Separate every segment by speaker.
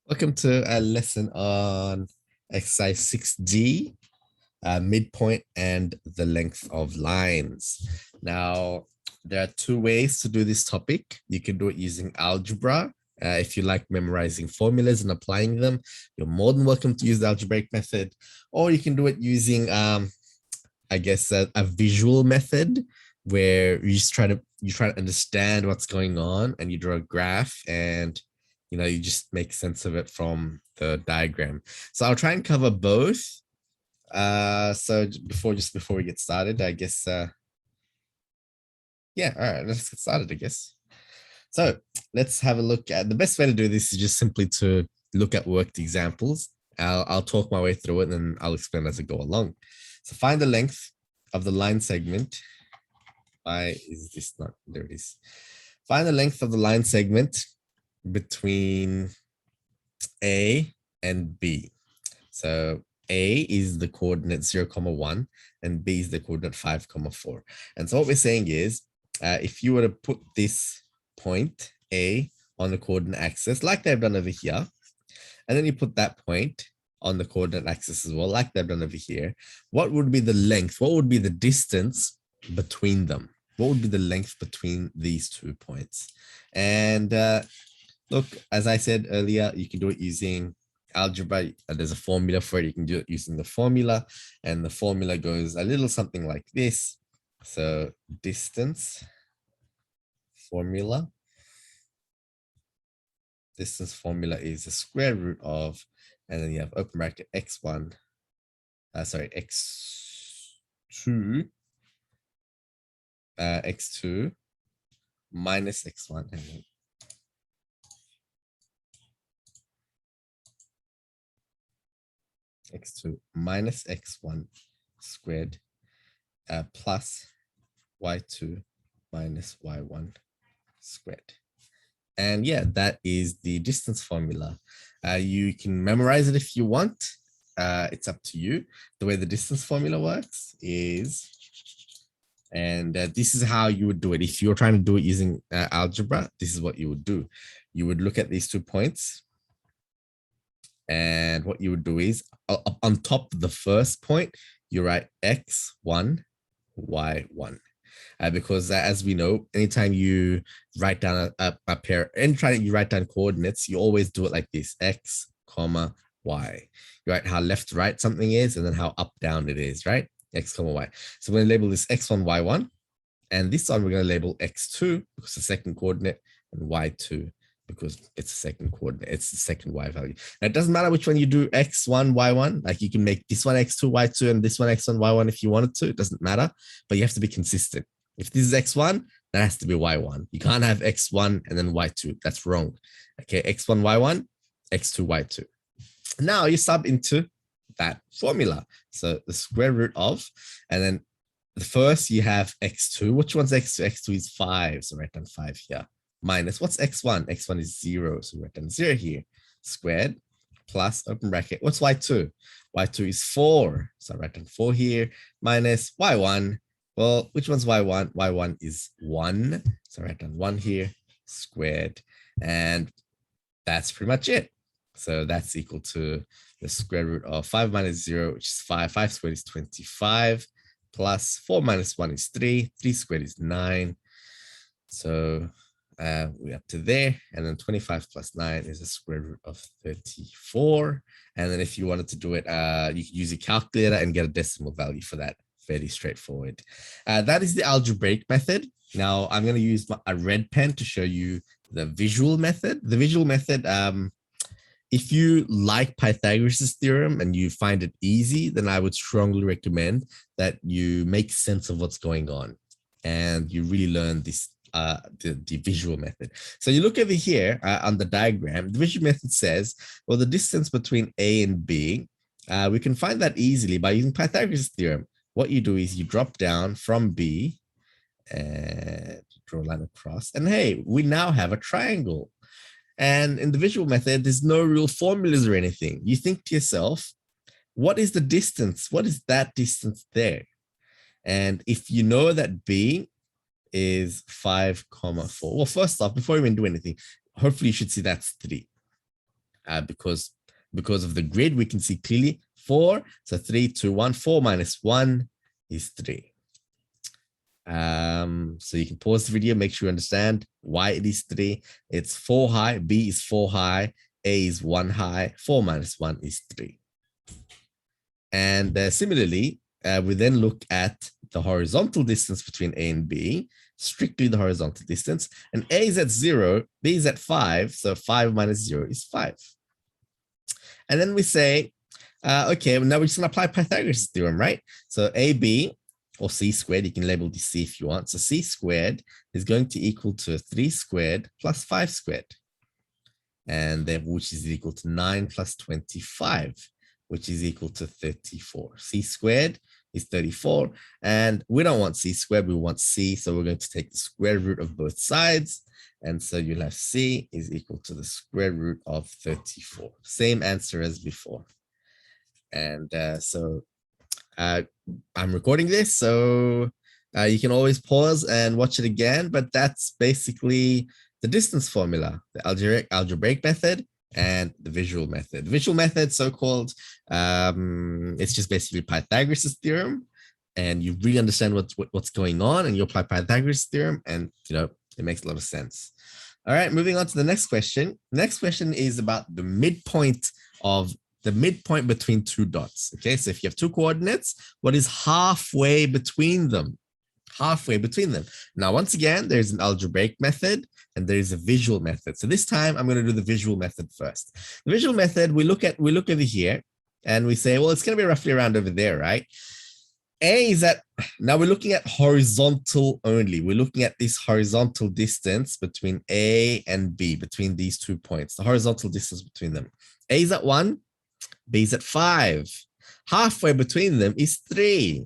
Speaker 1: Welcome to a lesson on exercise 6D, midpoint and the length of lines. Now, there are two ways to do this topic. You can do it using algebra. If you like memorizing formulas and applying them, you're more than welcome to use the algebraic method, or you can do it using, I guess, a visual method where you just try to understand what's going on and you draw a graph and you just make sense of it from the diagram. So I'll try and cover both. So before we get started, I guess, yeah, all right, let's get started, I guess. So let's have a look at the best way to do this is just simply to look at worked examples. I'll talk my way through it and then I'll explain as I go along. So find the length of the line segment. Why is this not? There it is. Find the length of the line segment between A and B. So A is the coordinate 0,1 and B is the coordinate 5,4. And so what we're saying is, if you were to put this point A on the coordinate axis, like they've done over here, and then you put that point on the coordinate axis as well, like they've done over here, what would be the length? What would be the distance between them? What would be the length between these 2 points? And look, as I said earlier, you can do it using algebra. There's a formula for it. You can do it using the formula, and the formula goes a little something like this. So distance formula. Distance formula is the square root of, and then you have open bracket x1, x2, x2 minus x1, and then x2 minus x1 squared plus y2 minus y1 squared. And yeah, that is the distance formula. You can memorize it if you want. It's up to you. The way the distance formula works is, and this is how you would do it. If you're trying to do it using algebra, this is what you would do. You would look at these 2 points, and what you would do is on top of the first point, you write x1, y1. Because as we know, anytime you write down a pair, anytime you write down coordinates, you always do it like this: x, comma, y. You write how left to right something is, and then how up down it is, right? X, comma, y. So we're going to label this x1, y1, and this one we're going to label x2 because the second coordinate, and y2 because it's the second coordinate, it's the second y value. Now, it doesn't matter which one you do, x1, y1. Like you can make this one x2, y2, and this one x1, y1 if you wanted to. It doesn't matter, but you have to be consistent. If this is x1, that has to be y1. You can't have x1 and then y2. That's wrong. Okay, x1, y1, x2, y2. Now you sub into that formula. So the square root of, and then the first you have x2. Which one's x2? x2 is 5. So write down 5 here. Minus, what's x1? x1 is 0. So write down 0 here. Squared plus open bracket. What's y2? y2 is 4. So I write down 4 here. Minus y1. Well, which one's y1? y1 is 1. So I write down 1 here, squared. And that's pretty much it. So that's equal to the square root of 5 minus 0, which is 5. 5 squared is 25. Plus 4 minus 1 is 3. 3 squared is 9. So we're up to there. And then 25 plus 9 is the square root of 34. And then if you wanted to do it, you could use a calculator and get a decimal value for that. Very straightforward. That is the algebraic method. Now I'm going to use a red pen to show you the visual method. The visual method, if you like Pythagoras Theorem and you find it easy, then I would strongly recommend that you make sense of what's going on and you really learn this, the visual method. So you look over here on the diagram, the visual method says, well, the distance between A and B, we can find that easily by using Pythagoras Theorem. What you do is you drop down from B and draw a line across. And hey, we now have a triangle. And in the visual method, there's no real formulas or anything. You think to yourself, what is the distance? What is that distance there? And if you know that B is 5, 4. Well, first off, before we even do anything, hopefully you should see that's 3. because of the grid, we can see clearly 4. So 3, 2, 1, 4 minus 1 is 3. So you can pause the video, make sure you understand why it is 3. It's 4 high, B is 4 high, A is 1 high, 4 minus 1 is 3. And similarly, we then look at the horizontal distance between A and B, strictly the horizontal distance, and A is at 0, B is at 5, so 5 minus 0 is 5. And then we say, okay, well, now we're just going to apply Pythagoras Theorem, right? So AB, or C squared, you can label the C if you want. So C squared is going to equal to 3 squared plus 5 squared, and then which is equal to 9 plus 25, which is equal to 34. C squared is 34, and we don't want C squared, we want C, so we're going to take the square root of both sides, and so you'll have C is equal to the square root of 34. Same answer as before. And I'm recording this, so you can always pause and watch it again, but that's basically the distance formula, the algebraic method and the visual method. The visual method, so-called, it's just basically Pythagoras theorem, and you really understand what's going on, and you apply Pythagoras theorem, and it makes a lot of sense. All right, moving on to the next question. Next question is about the midpoint between two dots. Okay, so if you have two coordinates, what is halfway between them? Halfway between them. Now, once again, there's an algebraic method and there's a visual method. So this time I'm going to do the visual method first. The visual method, we look over here and we say, well, it's going to be roughly around over there, right? A is at, now we're looking at horizontal only. We're looking at this horizontal distance between A and B, between these 2 points, the horizontal distance between them. A is at 1, B is at 5. Halfway between them is 3.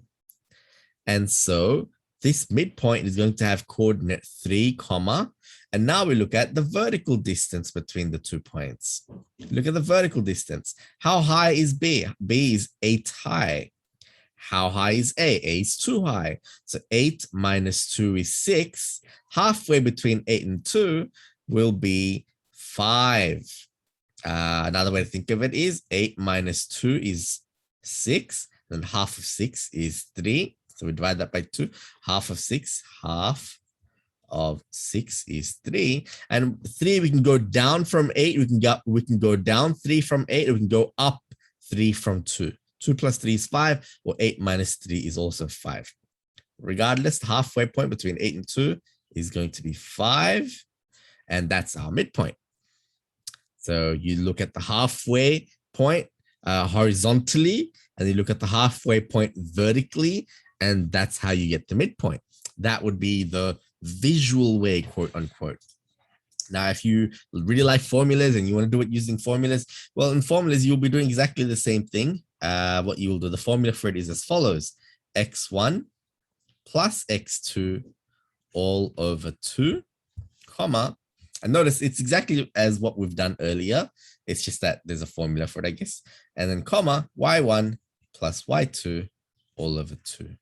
Speaker 1: And so this midpoint is going to have coordinate 3, comma, and now we look at the vertical distance between the 2 points. Look at the vertical distance. How high is B? B is 8 high. How high is A? A is 2 high. So 8 minus 2 is 6. Halfway between 8 and 2 will be 5. Another way to think of it is 8 minus 2 is 6. Then half of 6 is 3. So we divide that by 2. Half of 6 is 3. And 3, we can go down from 8. We can go down 3 from 8. We can go up 3 from 2. 2 plus 3 is 5, or 8 minus 3 is also 5. Regardless, the halfway point between 8 and 2 is going to be 5. And that's our midpoint. So you look at the halfway point horizontally, and you look at the halfway point vertically, and that's how you get the midpoint. That would be the visual way, quote unquote. Now, if you really like formulas and you want to do it using formulas, well, in formulas, you'll be doing exactly the same thing. What you will do, the formula for it is as follows: x1 plus x2 all over 2, comma, and notice it's exactly as what we've done earlier. It's just that there's a formula for it, I guess. And then comma, y1 plus y2 all over 2.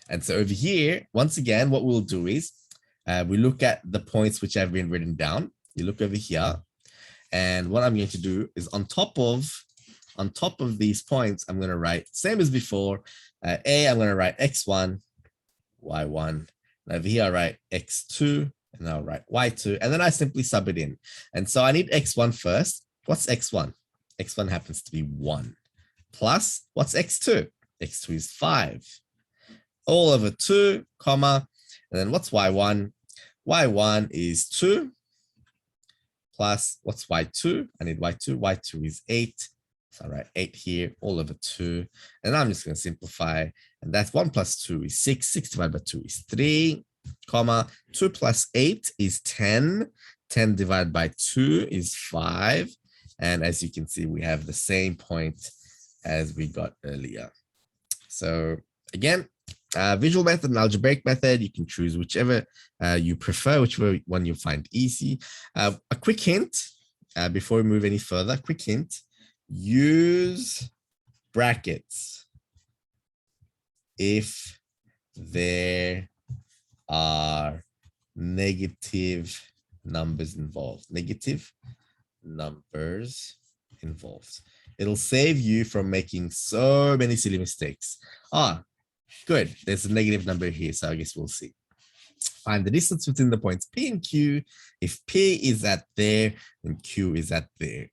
Speaker 1: And so over here, once again, what we'll do is we look at the points which have been written down. You look over here. And what I'm going to do is on top of these points, I'm going to write, same as before, A, I'm going to write x1, y1. And over here, I write x2, and I'll write y2, and then I simply sub it in. And so I need x1 first. What's x1? X1 happens to be 1. Plus, what's x2? X2 is 5. All over 2, comma, and then what's y1? Y1 is 2. Plus, what's y2? I need y2. Y2 is 8. So I write 8 here, all over 2. And I'm just going to simplify. And that's 1 plus 2 is 6. 6 divided by 2 is 3, comma. 2 plus 8 is 10. 10 divided by 2 is 5. And as you can see, we have the same point as we got earlier. So again, visual method and algebraic method, you can choose whichever you prefer, whichever one you find easy. A quick hint, before we move any further, quick hint, use brackets if there are negative numbers involved. Negative numbers involved. It'll save you from making so many silly mistakes. Ah, good. There's a negative number here, so I guess we'll see. Find the distance between the points P and Q. If P is at there, then Q is at there.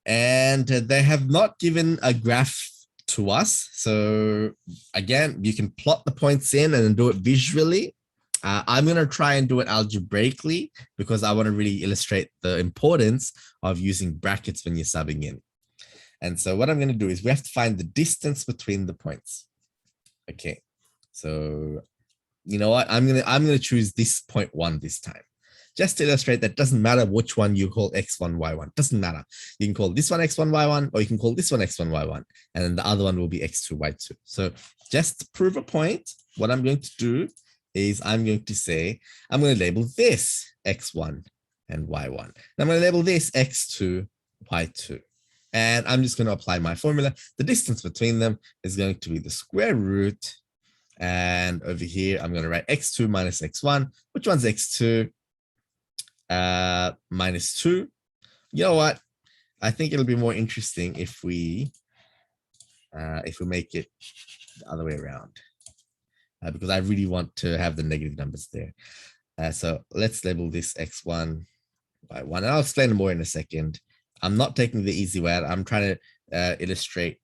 Speaker 1: And they have not given a graph to us. So again, you can plot the points in and then do it visually. I'm going to try and do it algebraically because I want to really illustrate the importance of using brackets when you're subbing in. And so what I'm going to do is we have to find the distance between the points. Okay, so you know what? I'm gonna choose this point 1 this time. Just to illustrate that doesn't matter which one you call x1, y1. Doesn't matter. You can call this one x1, y1, or you can call this one x1, y1, and then the other one will be x2, y2. So just to prove a point, what I'm going to do is I'm going to say, I'm going to label this x1 and y1. And I'm going to label this x2, y2. And I'm just going to apply my formula. The distance between them is going to be the square root. And over here, I'm going to write x2 minus x1. Which one's x2? Minus 2. You know what? I think it'll be more interesting if we make it the other way around. Because I really want to have the negative numbers there. So let's label this x1, y1. And I'll explain more in a second. I'm not taking the easy way out. I'm trying to illustrate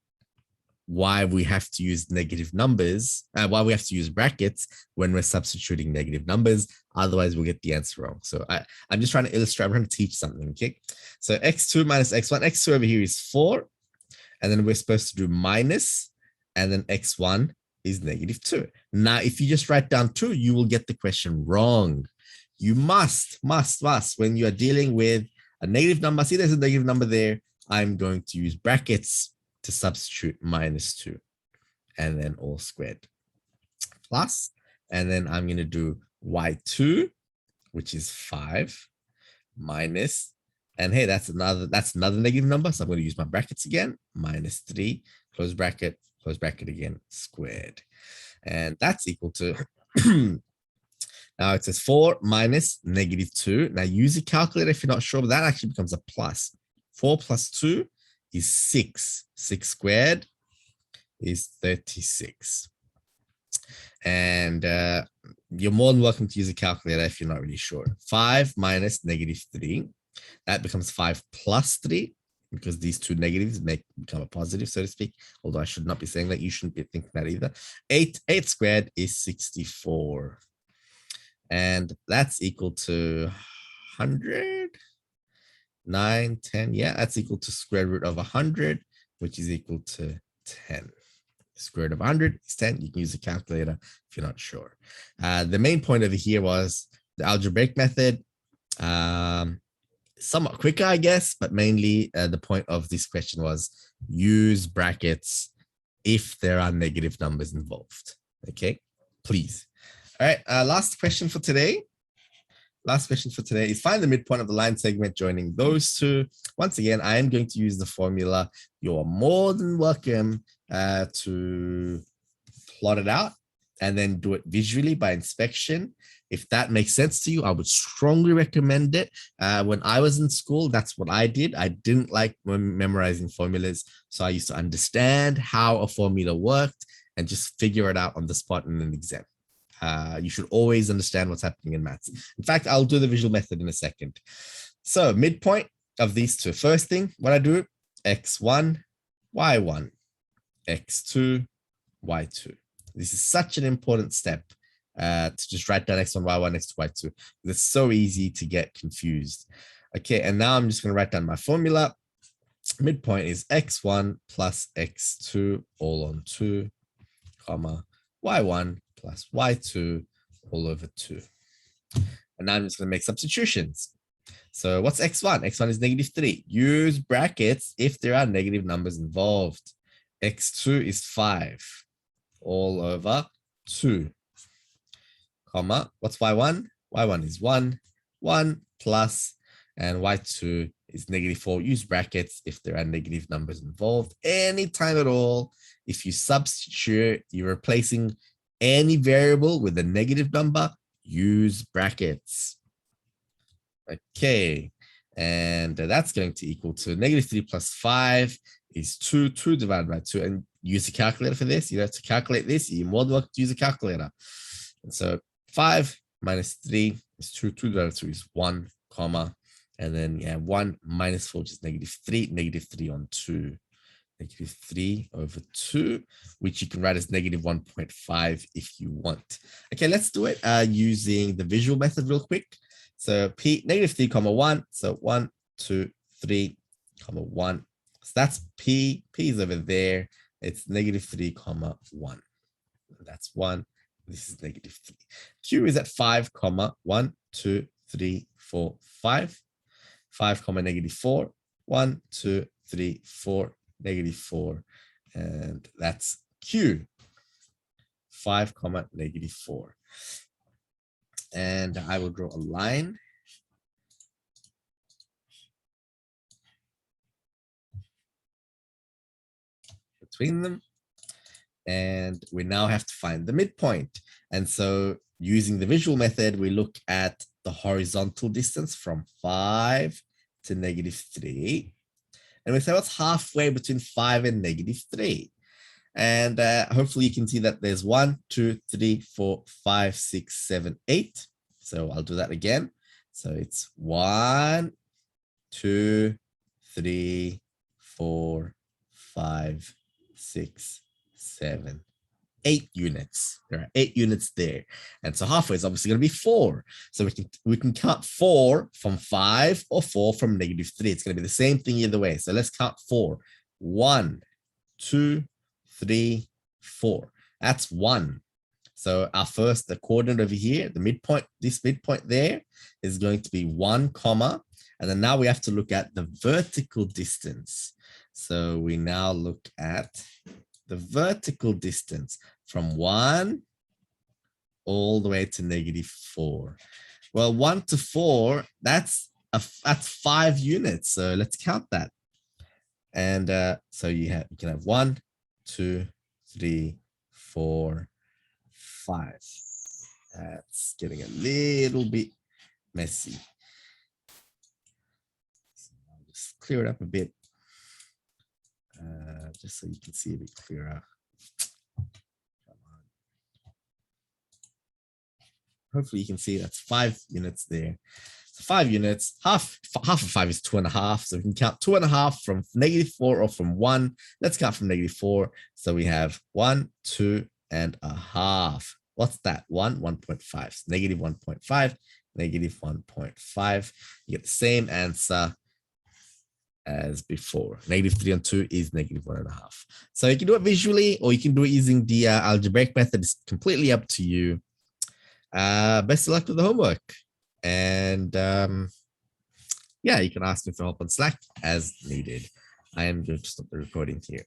Speaker 1: why we have to use negative numbers, why we have to use brackets when we're substituting negative numbers. Otherwise, we'll get the answer wrong. So I'm just trying to illustrate, I'm trying to teach something, okay? So x2 minus x1, x2 over here is 4. And then we're supposed to do minus, and then x1 is negative 2. Now, if you just write down 2, you will get the question wrong. You must, when you are dealing with a negative number, see there's a negative number there, I'm going to use brackets to substitute minus 2 and then all squared plus, and then I'm going to do y2, which is 5 minus, and hey, that's another negative number. So I'm going to use my brackets again, minus 3, close bracket again, squared. And that's equal to, now it says 4 minus negative 2. Now use a calculator if you're not sure, but that actually becomes a plus. 4 plus 2 is 6. 6 squared is 36. And you're more than welcome to use a calculator if you're not really sure. 5 minus negative 3. That becomes 5 plus 3, because these two negatives become a positive, so to speak. Although I should not be saying that. You shouldn't be thinking that either. 8 squared is 64. And that's equal to 100. 9, 10, yeah, that's equal to square root of 100, which is equal to 10. Square root of 100 is 10. You can use a calculator if you're not sure. The main point over here was the algebraic method. Somewhat quicker, I guess, but mainly the point of this question was use brackets if there are negative numbers involved. Okay, please. All right, last question for today. Last question for today is find the midpoint of the line segment joining those two. Once again, I am going to use the formula. You're more than welcome to plot it out and then do it visually by inspection. If that makes sense to you, I would strongly recommend it. When I was in school, that's what I did. I didn't like memorizing formulas. So I used to understand how a formula worked and just figure it out on the spot in an exam. You should always understand what's happening in maths. In fact, I'll do the visual method in a second. So midpoint of these two. First thing, what I do, x1, y1, x2, y2. This is such an important step to just write down x1, y1, x2, y2. It's so easy to get confused. Okay, and now I'm just going to write down my formula. Midpoint is x1 plus x2 all on 2, comma, y1 plus y2 all over 2. And now I'm just going to make substitutions. So what's x1? x1 is negative 3. Use brackets if there are negative numbers involved. x2 is 5 all over 2, comma, what's y1? y1 is 1, 1 plus, and y2 is negative 4. Use brackets if there are negative numbers involved. Anytime at all, if you substitute, you're replacing any variable with a negative number, use brackets. Okay, And that's going to equal to -3 plus 5 is 2. 2 divided by 2. And use a calculator for this. You have to calculate this. You're more than welcome to use a calculator. And so 5 minus 3 is 2. 2 divided by 2 is 1, comma. And then you have 1 minus 4, which is -3. -3 on 2. -3 over 2, which you can write as -1.5 if you want. Okay, let's do it using the visual method real quick. So p -3, 1. So 1, 2, 3, 1. So that's p. P is over there. It's -3, 1. That's 1. This is -3. Q is at 5, 1, 2, 3, 4, 5. 5, -4. 1, 2, 3, 4. -4, and that's Q. 5, -4. And I will draw a line between them. And we now have to find the midpoint. And so using the visual method, we look at the horizontal distance from 5 to -3. And we say what's halfway between 5 and -3. And hopefully you can see that there's 1, 2, 3, 4, 5, 6, 7, 8. So I'll do that again. So it's 1, 2, 3, 4, 5, 6, 7, 8 units. There are 8 units there. And so halfway is obviously going to be 4. So we can count 4 from 5 or 4 from -3. It's going to be the same thing either way. So let's count 4. 1, 2, 3, 4. That's 1. So our first, the coordinate over here, the midpoint, this midpoint there is going to be 1, comma. And then now we have to look at the vertical distance. So we now look at the vertical distance from 1 all the way to -4. Well, 1 to 4, that's 5 units. So let's count that. And so you can have 1, 2, 3, 4, 5. That's getting a little bit messy. So I'll just clear it up a bit. Just so you can see a bit clearer. Come on. Hopefully you can see that's 5 units there. So 5 units, half of 5 is 2.5. So we can count 2.5 from -4 or from 1. Let's count from -4. So we have 1, 2.5. What's that? 1, 1.5. So -1.5, -1.5. You get the same answer as before. -3 on 2 is -1.5. So you can do it visually, or you can do it using the algebraic method. It's completely up to you. Best of luck with the homework. And yeah, you can ask me for help on Slack as needed. I am going to stop the recording here.